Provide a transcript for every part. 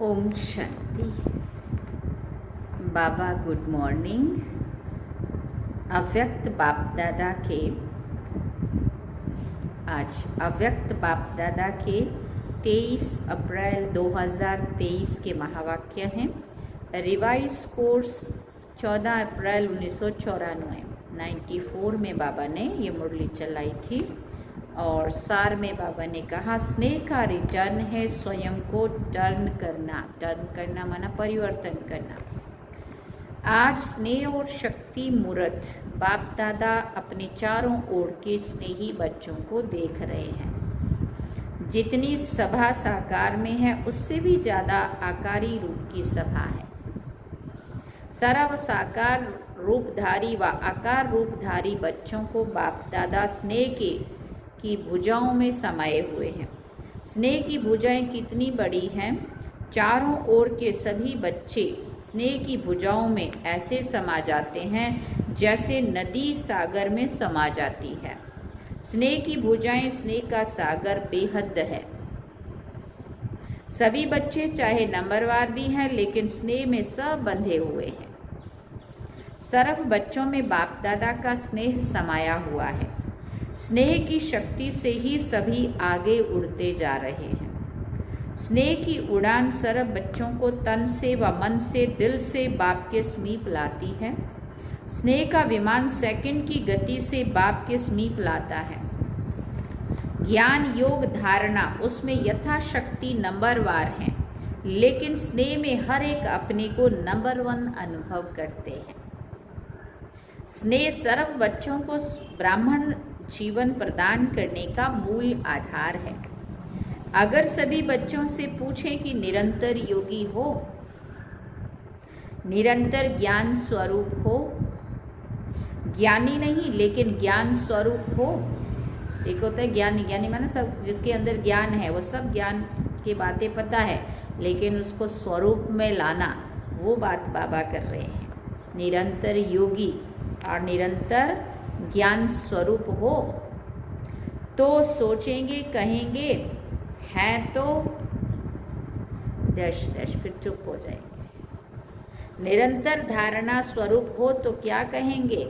ओम शांति। बाबा good morning. अव्यक्त बाप दादा के आज अव्यक्त बाप दादा के 23 अप्रैल 2023 के महावाक्य हैं। रिवाइज कोर्स 14 अप्रैल 1994 में बाबा ने ये मुरली चलाई थी और सार में बाबा ने कहा स्नेह का रिटर्न है स्वयं को टर्न करना माना परिवर्तन करना। आज स्नेह और शक्ति मूर्त बाप दादा अपने चारों ओर के स्नेही बच्चों को देख रहे हैं। जितनी सभा साकार में है उससे भी ज़्यादा आकारी रूप की सभा है। सर्व साकार रूपधारी व आकार रूपधारी बच्चों को बाप दादा स्नेह की भुजाओं में समाये हुए हैं। स्नेह की भुजाएं कितनी बड़ी हैं, चारों ओर के सभी बच्चे स्नेह की भुजाओं में ऐसे समा जाते हैं जैसे नदी सागर में समा जाती है। स्नेह की भुजाएं स्नेह का सागर बेहद है। सभी बच्चे चाहे नंबरवार भी हैं लेकिन स्नेह में सब बंधे हुए हैं। सर्व बच्चों में बाप दादा का स्नेह समाया हुआ है। स्नेह की शक्ति से ही सभी आगे उड़ते जा रहे हैं। स्नेह की उड़ान सर्व बच्चों को तन से व मन से दिल से बाप के समीप लाती है। स्नेह का विमान सेकंड की गति से बाप के समीप लाता है। ज्ञान योग धारणा उसमें यथाशक्ति नंबरवार हैं, लेकिन स्नेह में हर एक अपने को नंबर 1 अनुभव करते हैं। स्नेह सर्व बच्चों को ब्राह्मण जीवन प्रदान करने का मूल आधार है। अगर सभी बच्चों से पूछें कि निरंतर योगी हो, निरंतर ज्ञान स्वरूप हो, ज्ञानी नहीं लेकिन ज्ञान स्वरूप हो। एक होता है ज्ञानी, ज्ञानी माना सब जिसके अंदर ज्ञान है, वो सब ज्ञान की बातें पता है लेकिन उसको स्वरूप में लाना, वो बात बाबा कर रहे हैं। निरंतर योगी और निरंतर ज्ञान स्वरूप हो तो सोचेंगे कहेंगे हैं तो डैश डैश फिर चुप हो जाएंगे। निरंतर धारणा स्वरूप हो तो क्या कहेंगे,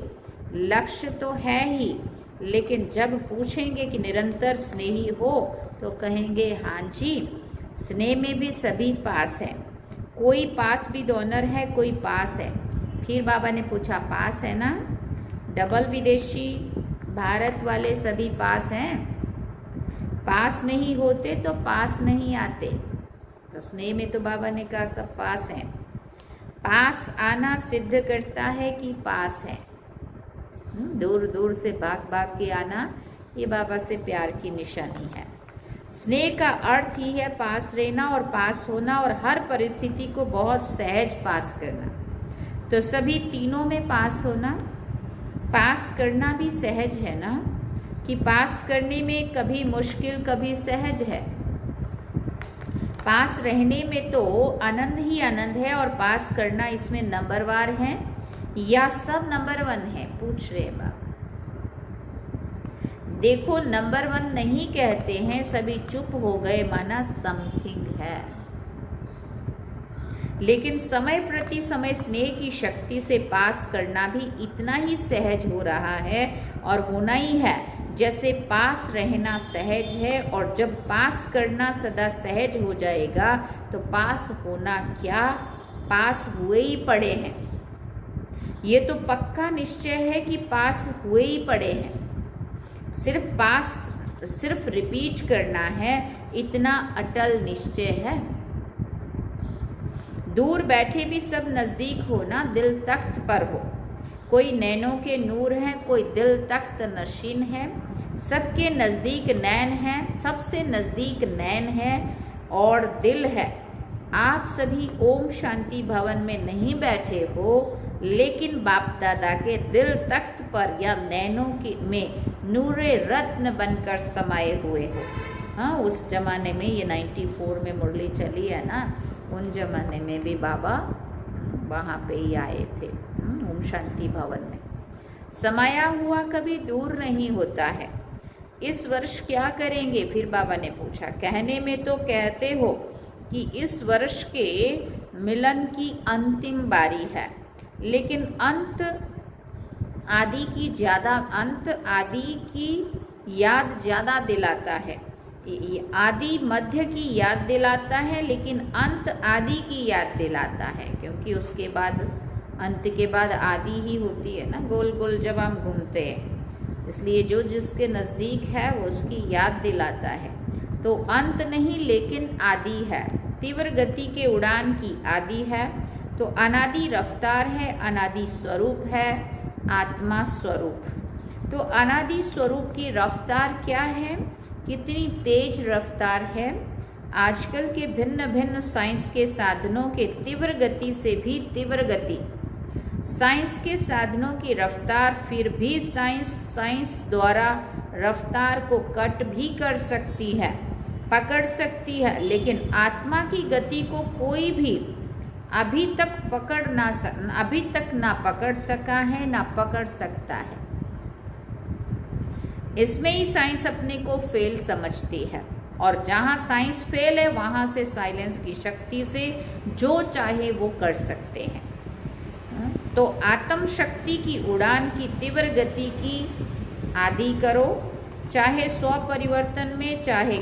लक्ष्य तो है ही, लेकिन जब पूछेंगे कि निरंतर स्नेही हो तो कहेंगे हाँ जी, स्नेह में भी सभी पास है। कोई पास भी डोनर है, कोई पास है। फिर बाबा ने पूछा पास है ना, डबल विदेशी भारत वाले सभी पास हैं। पास नहीं होते तो पास नहीं आते। तो स्नेह में तो बाबा ने कहा सब पास हैं। पास आना सिद्ध करता है कि पास है। दूर दूर से भाग भाग के आना, ये बाबा से प्यार की निशानी है। स्नेह का अर्थ ही है पास रहना और पास होना और हर परिस्थिति को बहुत सहज पास करना। तो सभी तीनों में पास होना, पास करना भी सहज है ना, कि पास करने में कभी मुश्किल कभी सहज है। पास रहने में तो आनंद ही आनंद है और पास करना इसमें नंबरवार है या सब नंबर 1 है, पूछ रहे बाबा। देखो नंबर 1 नहीं कहते हैं, सभी चुप हो गए माना समथिंग है। लेकिन समय प्रति समय स्नेह की शक्ति से पास करना भी इतना ही सहज हो रहा है और होना ही है जैसे पास रहना सहज है। और जब पास करना सदा सहज हो जाएगा तो पास होना क्या, पास हुए ही पड़े हैं। ये तो पक्का निश्चय है कि पास हुए ही पड़े हैं। सिर्फ रिपीट करना है, इतना अटल निश्चय है। दूर बैठे भी सब नज़दीक हो ना, दिल तख्त पर हो। कोई नैनों के नूर है, कोई दिल तख्त नशीन है। सबके नज़दीक नैन है, सबसे नज़दीक नैन है और दिल है। आप सभी ओम शांति भवन में नहीं बैठे हो, लेकिन बाप दादा के दिल तख्त पर या नैनों में नूरे रत्न बनकर समाये हुए हो। हाँ, उस जमाने में ये 94 में मुरली चली है ना, उन जमाने में भी बाबा वहाँ पे ही आए थे। ओम शांति भवन में समाया हुआ कभी दूर नहीं होता है। इस वर्ष क्या करेंगे, फिर बाबा ने पूछा। कहने में तो कहते हो कि इस वर्ष के मिलन की अंतिम बारी है, लेकिन अंत आदि की याद ज़्यादा दिलाता है। आदि मध्य की याद दिलाता है, लेकिन अंत आदि की याद दिलाता है, क्योंकि उसके बाद अंत के बाद आदि ही होती है ना, गोल गोल जब हम घूमते हैं। इसलिए जो जिसके नज़दीक है वो उसकी याद दिलाता है। तो अंत नहीं लेकिन आदि है, तीव्र गति के उड़ान की आदि है। तो अनादि रफ्तार है, अनादि स्वरूप है, आत्मा स्वरूप। तो अनादि स्वरूप की रफ्तार क्या है, कितनी तेज रफ्तार है। आजकल के भिन्न भिन्न साइंस के साधनों के तीव्र गति से भी तीव्र गति, साइंस के साधनों की रफ्तार, फिर भी साइंस द्वारा रफ्तार को कट भी कर सकती है, पकड़ सकती है, लेकिन आत्मा की गति को कोई भी अभी तक ना पकड़ सका है, ना पकड़ सकता है। इसमें ही साइंस अपने को फेल समझती है, और जहाँ साइंस फेल है वहाँ से साइलेंस की शक्ति से जो चाहे वो कर सकते हैं। तो आत्म शक्ति की उड़ान की तीव्र गति की आदि करो, चाहे स्व परिवर्तन में, चाहे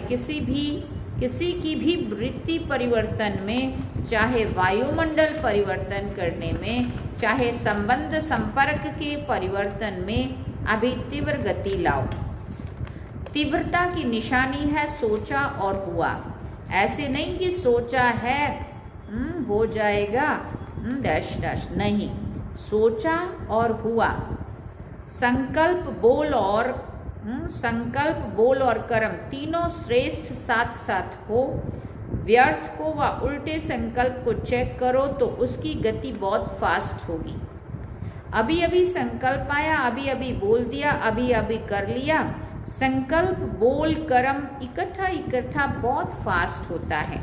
किसी की भी वृत्ति परिवर्तन में, चाहे वायुमंडल परिवर्तन करने में, चाहे संबंध संपर्क के परिवर्तन में, अभी तीव्र गति लाओ। तीव्रता की निशानी है सोचा और हुआ। ऐसे नहीं कि सोचा है हो जाएगा डैश डैश, नहीं, सोचा और हुआ। संकल्प बोल और कर्म तीनों श्रेष्ठ साथ साथ हो। व्यर्थ को व उल्टे संकल्प को चेक करो तो उसकी गति बहुत फास्ट होगी। अभी अभी संकल्प आया, अभी अभी बोल दिया, अभी अभी कर लिया। संकल्प बोल कर्म इकट्ठा बहुत फास्ट होता है।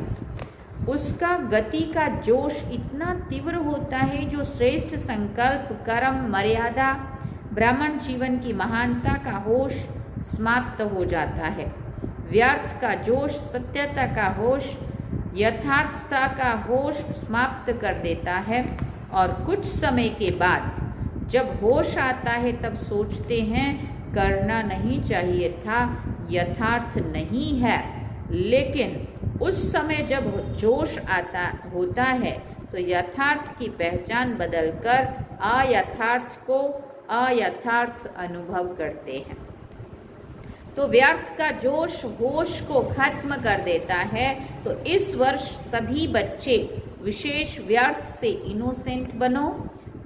उसका गति का जोश इतना तीव्र होता है, जो श्रेष्ठ संकल्प कर्म मर्यादा ब्राह्मण जीवन की महानता का होश समाप्त हो जाता है। व्यर्थ का जोश सत्यता का होश, यथार्थता का होश समाप्त कर देता है, और कुछ समय के बाद जब होश आता है तब सोचते हैं करना नहीं चाहिए था, यथार्थ नहीं है। लेकिन उस समय जब जोश होता है तो यथार्थ की पहचान बदलकर अयथार्थ अनुभव करते हैं। तो व्यर्थ का जोश होश को खत्म कर देता है। तो इस वर्ष सभी बच्चे विशेष व्यर्थ से इनोसेंट बनो।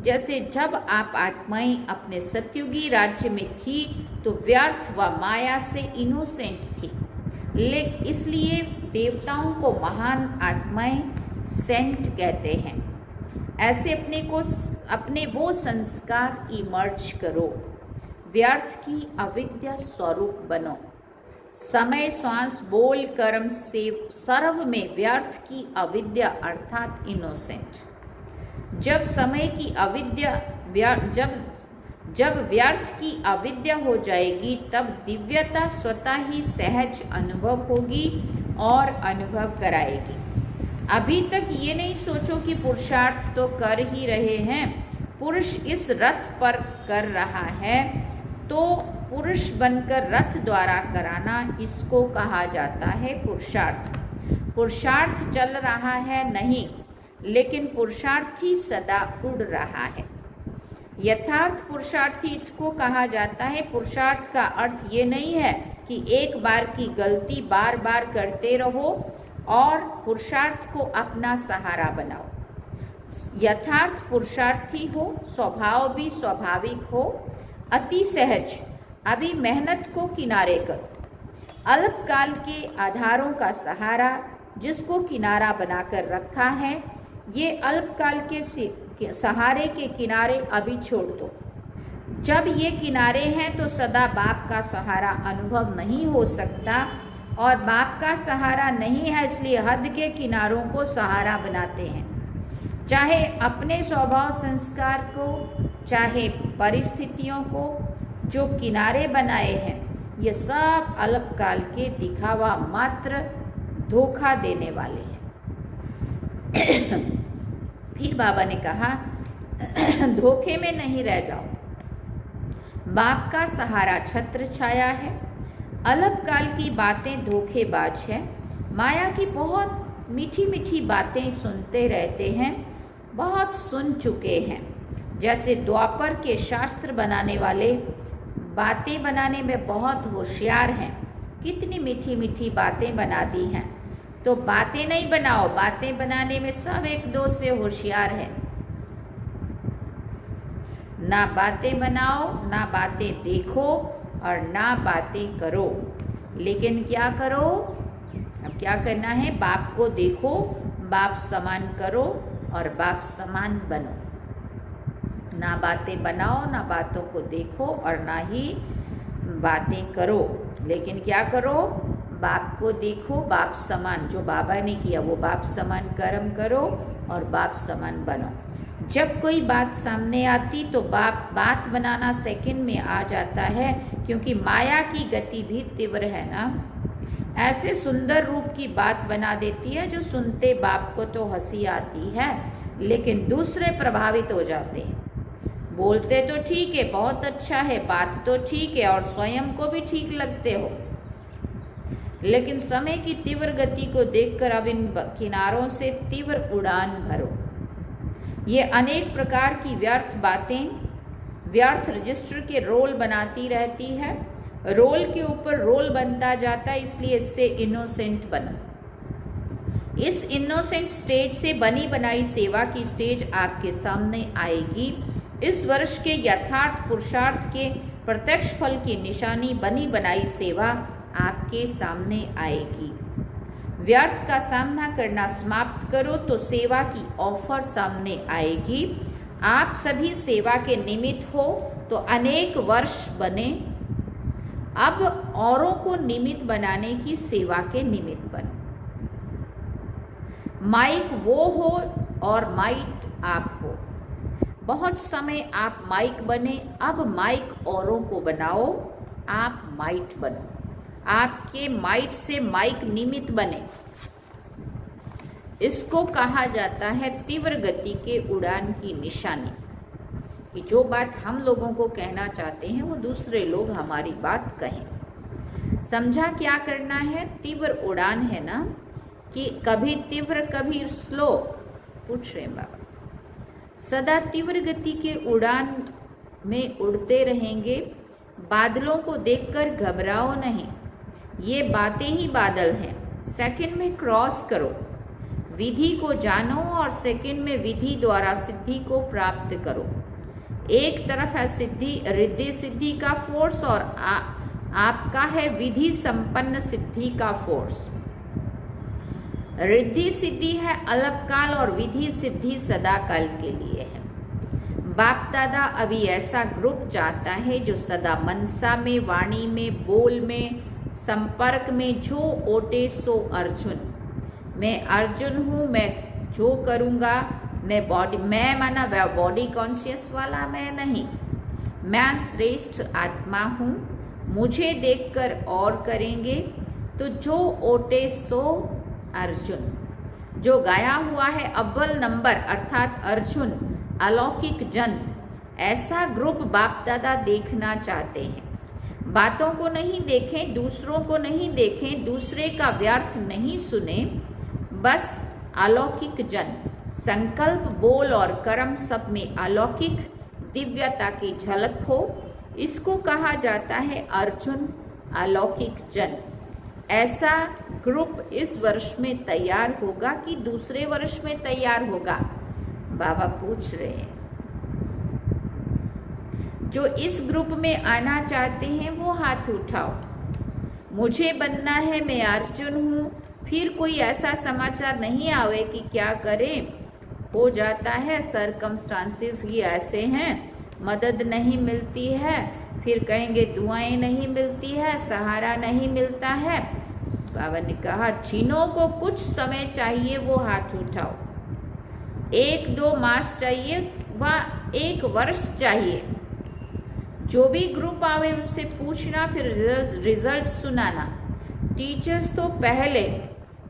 जैसे जब आप आत्माएं अपने सत्युगी राज्य में थी तो व्यर्थ व माया से इनोसेंट थी, लेकिन इसलिए देवताओं को महान आत्माएं सेंट कहते हैं। ऐसे अपने वो संस्कार इमर्ज करो। व्यर्थ की अविद्या स्वरूप बनो। समय श्वास बोल कर्म से सर्व में व्यर्थ की अविद्या अर्थात इनोसेंट। जब समय की अविद्या जब व्यर्थ की अविद्या हो जाएगी तब दिव्यता स्वतः ही सहज अनुभव होगी और अनुभव कराएगी। अभी तक ये नहीं सोचो कि पुरुषार्थ तो कर ही रहे हैं, पुरुष इस रथ पर कर रहा है, तो पुरुष बनकर रथ द्वारा कराना इसको कहा जाता है पुरुषार्थ। पुरुषार्थ चल रहा है नहीं, लेकिन पुरुषार्थी सदा उड़ रहा है। यथार्थ पुरुषार्थी इसको कहा जाता है। पुरुषार्थ का अर्थ ये नहीं है कि एक बार की गलती बार बार करते रहो और पुरुषार्थ को अपना सहारा बनाओ। यथार्थ पुरुषार्थी हो, स्वभाव भी स्वाभाविक हो, अति सहज। अभी मेहनत को किनारे करो। अल्पकाल के आधारों का सहारा जिसको किनारा बनाकर रखा है, ये अल्पकाल के सहारे के किनारे अभी छोड़ दो। जब ये किनारे हैं तो सदा बाप का सहारा अनुभव नहीं हो सकता, और बाप का सहारा नहीं है इसलिए हद के किनारों को सहारा बनाते हैं। चाहे अपने स्वभाव संस्कार को, चाहे परिस्थितियों को, जो किनारे बनाए हैं ये सब अल्पकाल के दिखावा मात्र, धोखा देने वाले हैं। फिर बाबा ने कहा, धोखे में नहीं रह जाओ। बाप का सहारा छत्र छाया है। अलपकाल की बातें धोखेबाज है। माया की बहुत मीठी मीठी बातें सुनते रहते हैं, बहुत सुन चुके हैं। जैसे द्वापर के शास्त्र बनाने वाले बातें बनाने में बहुत होशियार हैं, कितनी मीठी मीठी बातें बना दी हैं। तो बातें नहीं बनाओ, बातें बनाने में सब एक दो से होशियार है। ना बातें बनाओ, ना बातें देखो और ना बातें करो, लेकिन क्या करो? अब क्या करना है? बाप को देखो, बाप समान करो और बाप समान बनो। ना बातें बनाओ, ना बातों को देखो और ना ही बातें करो, लेकिन क्या करो? बाप को देखो, बाप समान, जो बाबा ने किया वो बाप समान कर्म करो और बाप समान बनो। जब कोई बात सामने आती तो बात बनाना सेकंड में आ जाता है, क्योंकि माया की गति भी तीव्र है ना। ऐसे सुंदर रूप की बात बना देती है जो सुनते बाप को तो हंसी आती है, लेकिन दूसरे प्रभावित हो जाते हैं। बोलते तो ठीक है, बहुत अच्छा है, बात तो ठीक है और स्वयं को भी ठीक लगते हो, लेकिन समय की तीव्र गति को देखकर अब इन किनारों से तीव्र उड़ान भरो। ये अनेक प्रकार की व्यर्थ बातें व्यर्थ रजिस्टर के रोल बनाती रहती है। रोल के ऊपर रोल बनता जाता है, इसलिए इससे इनोसेंट बनो। इस इनोसेंट स्टेज से बनी बनाई सेवा की स्टेज आपके सामने आएगी। इस वर्ष के यथार्थ पुरुषार्थ के प्रत्यक्ष फल की निशानी बनी बनाई सेवा आपके सामने आएगी। व्यर्थ का सामना करना समाप्त करो तो सेवा की ऑफर सामने आएगी। आप सभी सेवा के निमित्त हो तो अनेक वर्ष बने, अब औरों को निमित्त बनाने की सेवा के निमित्त बने। माइक वो हो और माइट आप हो। बहुत समय आप माइक बने, अब माइक औरों को बनाओ, आप माइट बनो। आपके माइट से माइक निमित्त बने। इसको कहा जाता है तीव्र गति के उड़ान की निशानी, कि जो बात हम लोगों को कहना चाहते हैं वो दूसरे लोग हमारी बात कहें। समझा क्या करना है? तीव्र उड़ान है ना, कि कभी तीव्र कभी स्लो। पूछ रहे हैं बाबा, सदा तीव्र गति के उड़ान में उड़ते रहेंगे। बादलों को देखकर घबराओ नहीं, ये बातें ही बादल हैं। सेकंड में क्रॉस करो, विधि को जानो और सेकंड में विधि द्वारा सिद्धि को प्राप्त करो। एक तरफ है सिद्धि रिद्धि सिद्धि का फोर्स और आपका है विधि संपन्न सिद्धि का फोर्स। रिद्धि सिद्धि है अलपकाल और विधि सिद्धि सदा काल के लिए है। बाप दादा अभी ऐसा ग्रुप चाहता है जो सदा मनसा में, वाणी में, बोल में, संपर्क में जो ओटे सो अर्जुन। मैं अर्जुन हूँ, मैं जो करूँगा, मैं माना बॉडी कॉन्शियस वाला मैं नहीं, मैं श्रेष्ठ आत्मा हूँ, मुझे देखकर और करेंगे। तो जो ओटे सो अर्जुन, जो गाया हुआ है अव्वल नंबर अर्थात अर्जुन, अलौकिक जन, ऐसा ग्रुप बाप दादा देखना चाहते हैं। बातों को नहीं देखें, दूसरों को नहीं देखें, दूसरे का व्यर्थ नहीं सुने, बस अलौकिक जन। संकल्प, बोल और कर्म सब में अलौकिक दिव्यता की झलक हो, इसको कहा जाता है अर्जुन अलौकिक जन। ऐसा ग्रुप इस वर्ष में तैयार होगा कि दूसरे वर्ष में तैयार होगा? बाबा पूछ रहे हैं। जो इस ग्रुप में आना चाहते हैं वो हाथ उठाओ। मुझे बनना है, मैं अर्जुन हूँ। फिर कोई ऐसा समाचार नहीं आवे कि क्या करें, हो जाता है, सरकमस्टांसेस ही ऐसे हैं, मदद नहीं मिलती है, फिर कहेंगे दुआएं नहीं मिलती है, सहारा नहीं मिलता है। बाबा ने कहा जिन्हों को कुछ समय चाहिए वो हाथ उठाओ। 1-2 मास चाहिए व 1 वर्ष चाहिए। जो भी ग्रुप आवे उनसे पूछना, फिर रिजल्ट सुनाना। टीचर्स तो पहले,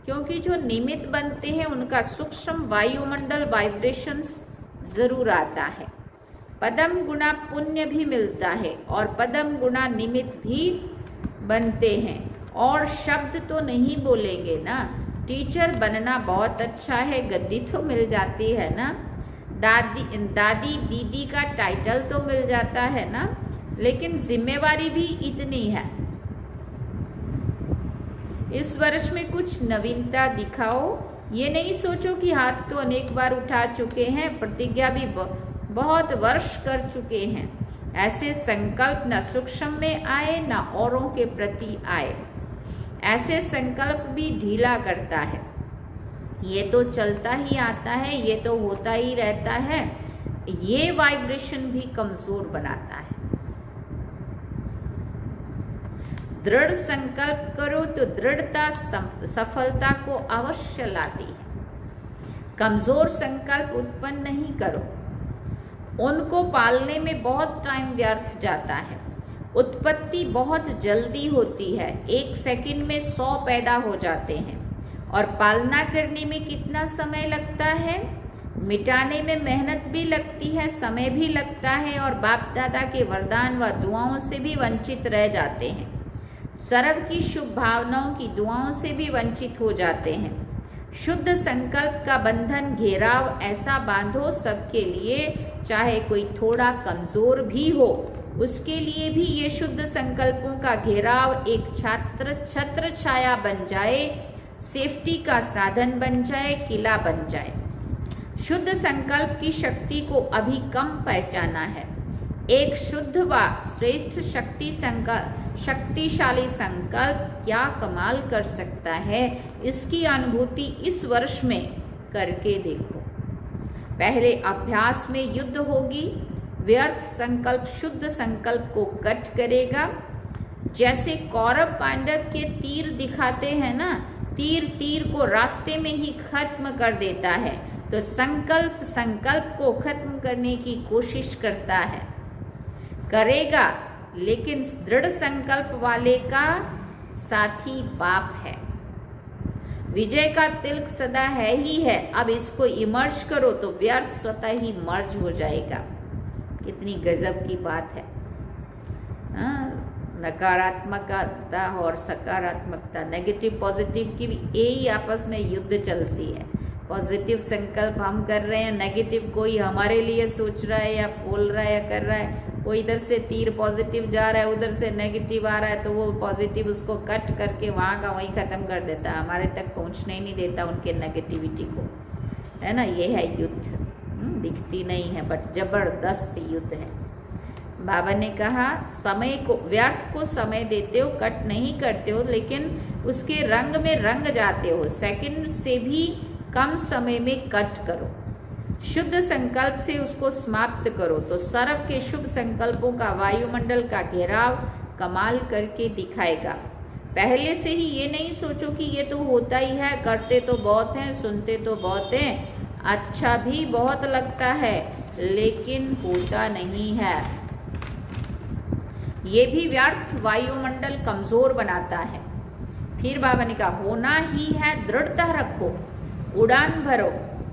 क्योंकि जो निमित्त बनते हैं उनका सूक्ष्म वायुमंडल वाइब्रेशंस जरूर आता है। पदम गुणा पुण्य भी मिलता है और पदम गुणा निमित्त भी बनते हैं। और शब्द तो नहीं बोलेंगे ना, टीचर बनना बहुत अच्छा है, गद्दी तो मिल जाती है ना, दादी दीदी का टाइटल तो मिल जाता है ना, लेकिन जिम्मेवारी भी इतनी है। इस वर्ष में कुछ नवीनता दिखाओ। ये नहीं सोचो कि हाथ तो अनेक बार उठा चुके हैं, प्रतिज्ञा भी बहुत वर्ष कर चुके हैं। ऐसे संकल्प न सूक्ष्म में आए न औरों के प्रति आए। ऐसे संकल्प भी ढीला करता है। ये तो चलता ही आता है, ये तो होता ही रहता है। ये वाइब्रेशन भी कमजोर बनाता है। दृढ़ संकल्प करो तो दृढ़ता सफलता को अवश्य लाती है। कमजोर संकल्प उत्पन्न नहीं करो, उनको पालने में बहुत टाइम व्यर्थ जाता है। उत्पत्ति बहुत जल्दी होती है, 1 सेकंड में 100 पैदा हो जाते हैं। और पालना करने में कितना समय लगता है, मिटाने में मेहनत भी लगती है, समय भी लगता है, और बाप दादा के वरदान व दुआओं से भी वंचित रह जाते हैं। सर्व की शुभ भावनाओं की दुआओं से भी वंचित हो जाते हैं। शुद्ध संकल्प का बंधन घेराव ऐसा बांधो सबके लिए, चाहे कोई थोड़ा कमजोर भी हो, उसके लिए भी ये शुद्ध संकल्पों का घेराव एक छत्र छाया बन जाए, सेफ्टी का साधन बन जाए, किला बन जाए। शुद्ध संकल्प की शक्ति को अभी कम पहचाना है। एक शुद्ध व श्रेष्ठ शक्तिशाली संकल्प क्या कमाल कर सकता है, इसकी अनुभूति इस वर्ष में करके देखो। पहले अभ्यास में युद्ध होगी। व्यर्थ संकल्प शुद्ध संकल्प को कट करेगा। जैसे कौरव पांडव के तीर दिखाते हैं ना, तीर को रास्ते में ही खत्म कर देता है, तो संकल्प को खत्म करने की कोशिश करता है, करेगा, लेकिन दृढ़ संकल्प वाले का साथी बाप है। विजय का तिलक सदा है ही है। अब इसको इमर्ज करो तो व्यर्थ स्वतः ही मर्ज हो जाएगा। कितनी गजब की बात है। नकारात्मकता और सकारात्मकता, नेगेटिव पॉजिटिव की भी यही आपस में युद्ध चलती है। पॉजिटिव संकल्प हम कर रहे हैं, नेगेटिव कोई हमारे लिए सोच रहा है या बोल रहा है या कर रहा है। कोई इधर से तीर पॉजिटिव जा रहा है, उधर से नेगेटिव आ रहा है, तो वो पॉजिटिव उसको कट करके वहाँ का वहीं ख़त्म कर देता है, हमारे तक पहुँचने ही नहीं देता उनके नेगेटिविटी को, है ना। ये है युद्ध। दिखती नहीं है बट जबरदस्त युद्ध है। बाबा ने कहा समय को, व्यर्थ को समय देते हो, कट नहीं करते हो, लेकिन उसके रंग में रंग जाते हो। सेकंड से भी कम समय में कट करो। शुद्ध संकल्प से उसको समाप्त करो तो सर्व के शुभ संकल्पों का वायुमंडल का घेराव कमाल करके दिखाएगा। पहले से ही ये नहीं सोचो कि ये तो होता ही है, करते तो बहुत हैं, सुनते तो बहुत हैं, अच्छा भी बहुत लगता है, लेकिन होता नहीं है। ये भी व्यर्थ वायुमंडल कमजोर बनाता है। फिर बाबा ने कहा होना ही है, दृढ़ता रखो, उड़ान भरो,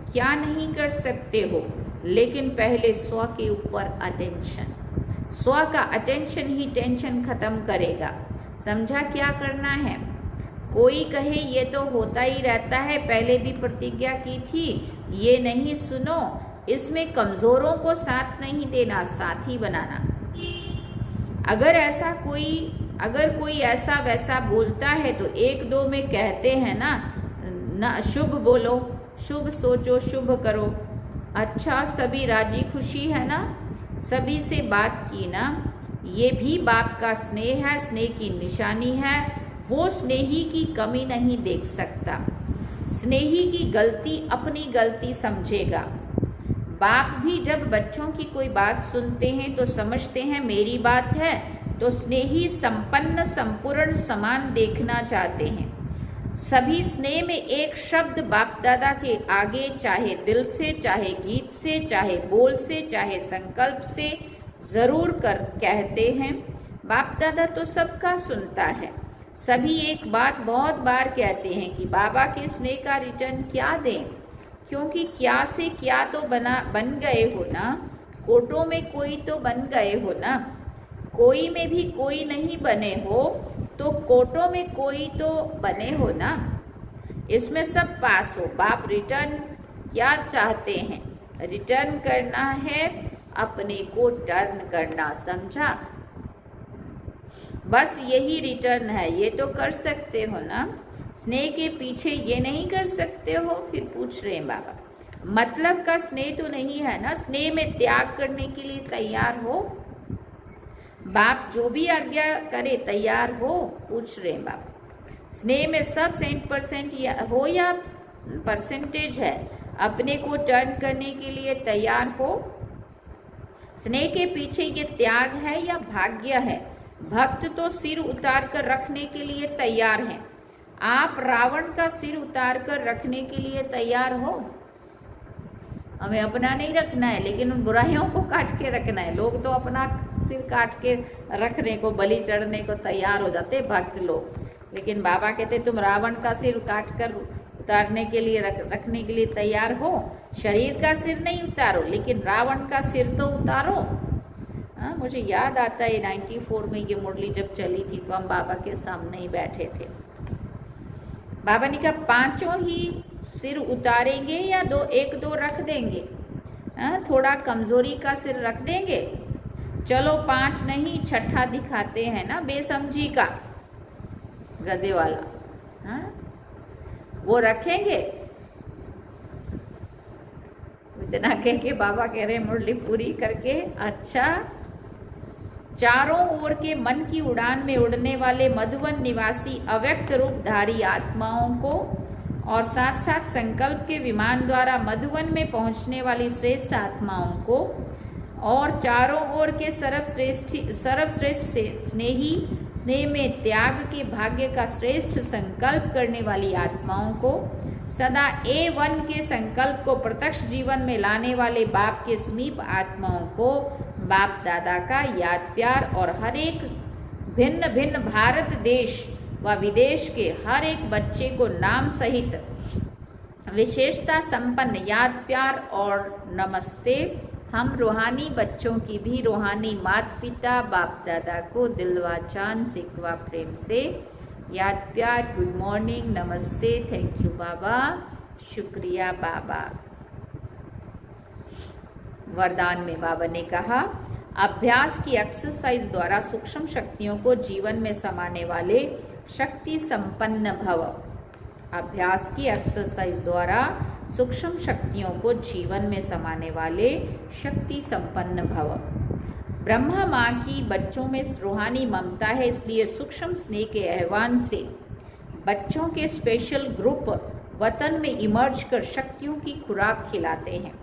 क्या नहीं कर सकते हो, लेकिन पहले स्व के ऊपर अटेंशन। स्व का अटेंशन ही टेंशन खत्म करेगा। समझा क्या करना है। कोई कहे ये तो होता ही रहता है, पहले भी प्रतिज्ञा की थी, ये नहीं सुनो, इसमें कमजोरों को साथ नहीं देना, साथी बनाना। अगर कोई ऐसा वैसा बोलता है तो 1-2 में कहते हैं ना, शुभ बोलो, शुभ सोचो, शुभ करो। अच्छा सभी राजी खुशी है ना, सभी से बात की ना, ये भी बाप का स्नेह है, स्नेह की निशानी है। वो स्नेही की कमी नहीं देख सकता, स्नेही की गलती अपनी गलती समझेगा। बाप भी जब बच्चों की कोई बात सुनते हैं तो समझते हैं मेरी बात है, तो स्नेही संपन्न संपूर्ण समान देखना चाहते हैं। सभी स्नेह में एक शब्द बाप दादा के आगे, चाहे दिल से, चाहे गीत से, चाहे बोल से, चाहे संकल्प से, जरूर कहते हैं। बाप दादा तो सबका सुनता है, सभी एक बात बहुत बार कहते हैं कि बाबा के स्नेह का रिटर्न क्या दें, क्योंकि क्या से क्या तो बन गए हो ना, कोटों में कोई तो बन गए हो ना, कोई में भी कोई नहीं बने हो तो कोटों में कोई तो बने हो ना, इसमें सब पास हो। बाप रिटर्न क्या चाहते हैं? रिटर्न करना है, अपने को टर्न करना, समझा? बस यही रिटर्न है। ये तो कर सकते हो ना, स्नेह के पीछे ये नहीं कर सकते हो? फिर पूछ रहे हैं बाबा, मतलब का स्नेह तो नहीं है ना, स्नेह में त्याग करने के लिए तैयार हो? बाप जो भी आज्ञा करे तैयार हो? पूछ रहे हैं बाबा। स्नेह में सब 100% हो या परसेंटेज है? अपने को टर्न करने के लिए तैयार हो? स्नेह के पीछे ये त्याग है या भाग्य है? भक्त तो सिर उतार कर रखने के लिए तैयार हैं। आप रावण का सिर उतार कर रखने के लिए तैयार हो? हमें अपना नहीं रखना है, लेकिन उन बुराइयों को काट के रखना है। लोग तो अपना सिर काट के रखने को, बलि चढ़ने को तैयार हो जाते भक्त लोग, लेकिन बाबा कहते तुम रावण का सिर काट कर उतारने के लिए रखने के लिए तैयार हो? शरीर का सिर नहीं उतारो, लेकिन रावण का सिर तो उतारो। मुझे याद आता है 94 में ये मुरली जब चली थी तो हम बाबा के सामने ही बैठे थे। बाबा ने कहा 5 ही सिर उतारेंगे या एक दो रख देंगे? थोड़ा कमजोरी का सिर रख देंगे? चलो 5 नहीं, 6ठा दिखाते हैं ना, बेसमझी का गधे वाला, वो रखेंगे? इतना कह के बाबा कह रहे मुरली पूरी करके, अच्छा चारों ओर के मन की उड़ान में उड़ने वाले मधुवन निवासी अव्यक्त रूपधारी आत्माओं को और साथ साथ संकल्प के विमान द्वारा मधुवन में पहुंचने वाली श्रेष्ठ आत्माओं को और चारों ओर के सर्वश्रेष्ठ स्नेही, स्नेह में त्याग के भाग्य का श्रेष्ठ संकल्प करने वाली आत्माओं को, सदा A1 के संकल्प को प्रत्यक्ष जीवन में लाने वाले बाप के समीप आत्माओं को बाप दादा का याद प्यार और हर एक भिन्न भिन्न भारत देश व विदेश के हर एक बच्चे को नाम सहित विशेषता संपन्न याद प्यार और नमस्ते। हम रूहानी बच्चों की भी रूहानी माता पिता बाप दादा को दिलवा चांद सिकवा प्रेम से याद प्यार, गुड मॉर्निंग, नमस्ते, थैंक यू बाबा, शुक्रिया बाबा। वरदान में बाबा ने कहा, अभ्यास की एक्सरसाइज द्वारा सूक्ष्म शक्तियों को जीवन में समाने वाले शक्ति संपन्न भव। अभ्यास की एक्सरसाइज द्वारा सूक्ष्म शक्तियों को जीवन में समाने वाले शक्ति संपन्न भव। ब्रह्मा माँ की बच्चों में रूहानी ममता है, इसलिए सूक्ष्म स्नेह के आह्वान से बच्चों के स्पेशल ग्रुप वतन में इमर्ज कर शक्तियों की खुराक खिलाते हैं।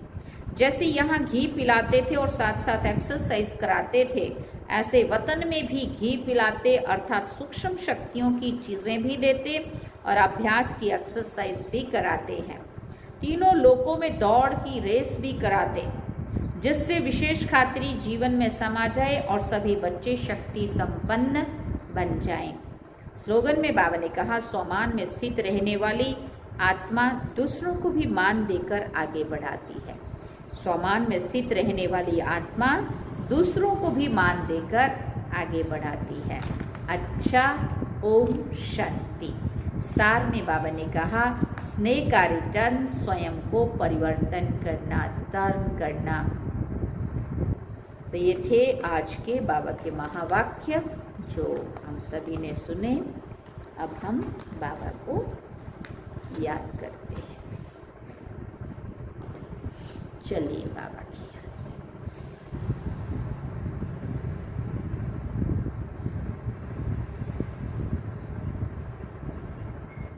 जैसे यहाँ घी पिलाते थे और साथ साथ एक्सरसाइज कराते थे, ऐसे वतन में भी घी पिलाते अर्थात सूक्ष्म शक्तियों की चीज़ें भी देते और अभ्यास की एक्सरसाइज भी कराते हैं। तीनों लोकों में दौड़ की रेस भी कराते, जिससे विशेष खातिरी जीवन में समा जाए और सभी बच्चे शक्ति संपन्न बन जाएं। स्लोगन में बाबा ने कहा, स्वमान में स्थित रहने वाली आत्मा दूसरों को भी मान देकर आगे बढ़ाती है। स्वमान में स्थित रहने वाली आत्मा दूसरों को भी मान देकर आगे बढ़ाती है। अच्छा, ओम शांति। सार में बाबा ने कहा, स्नेह का रिटर्न स्वयं को परिवर्तन करना, टर्न करना। तो ये थे आज के बाबा के महावाक्य जो हम सभी ने सुने। अब हम बाबा को याद करते हैं। चलिए बाबा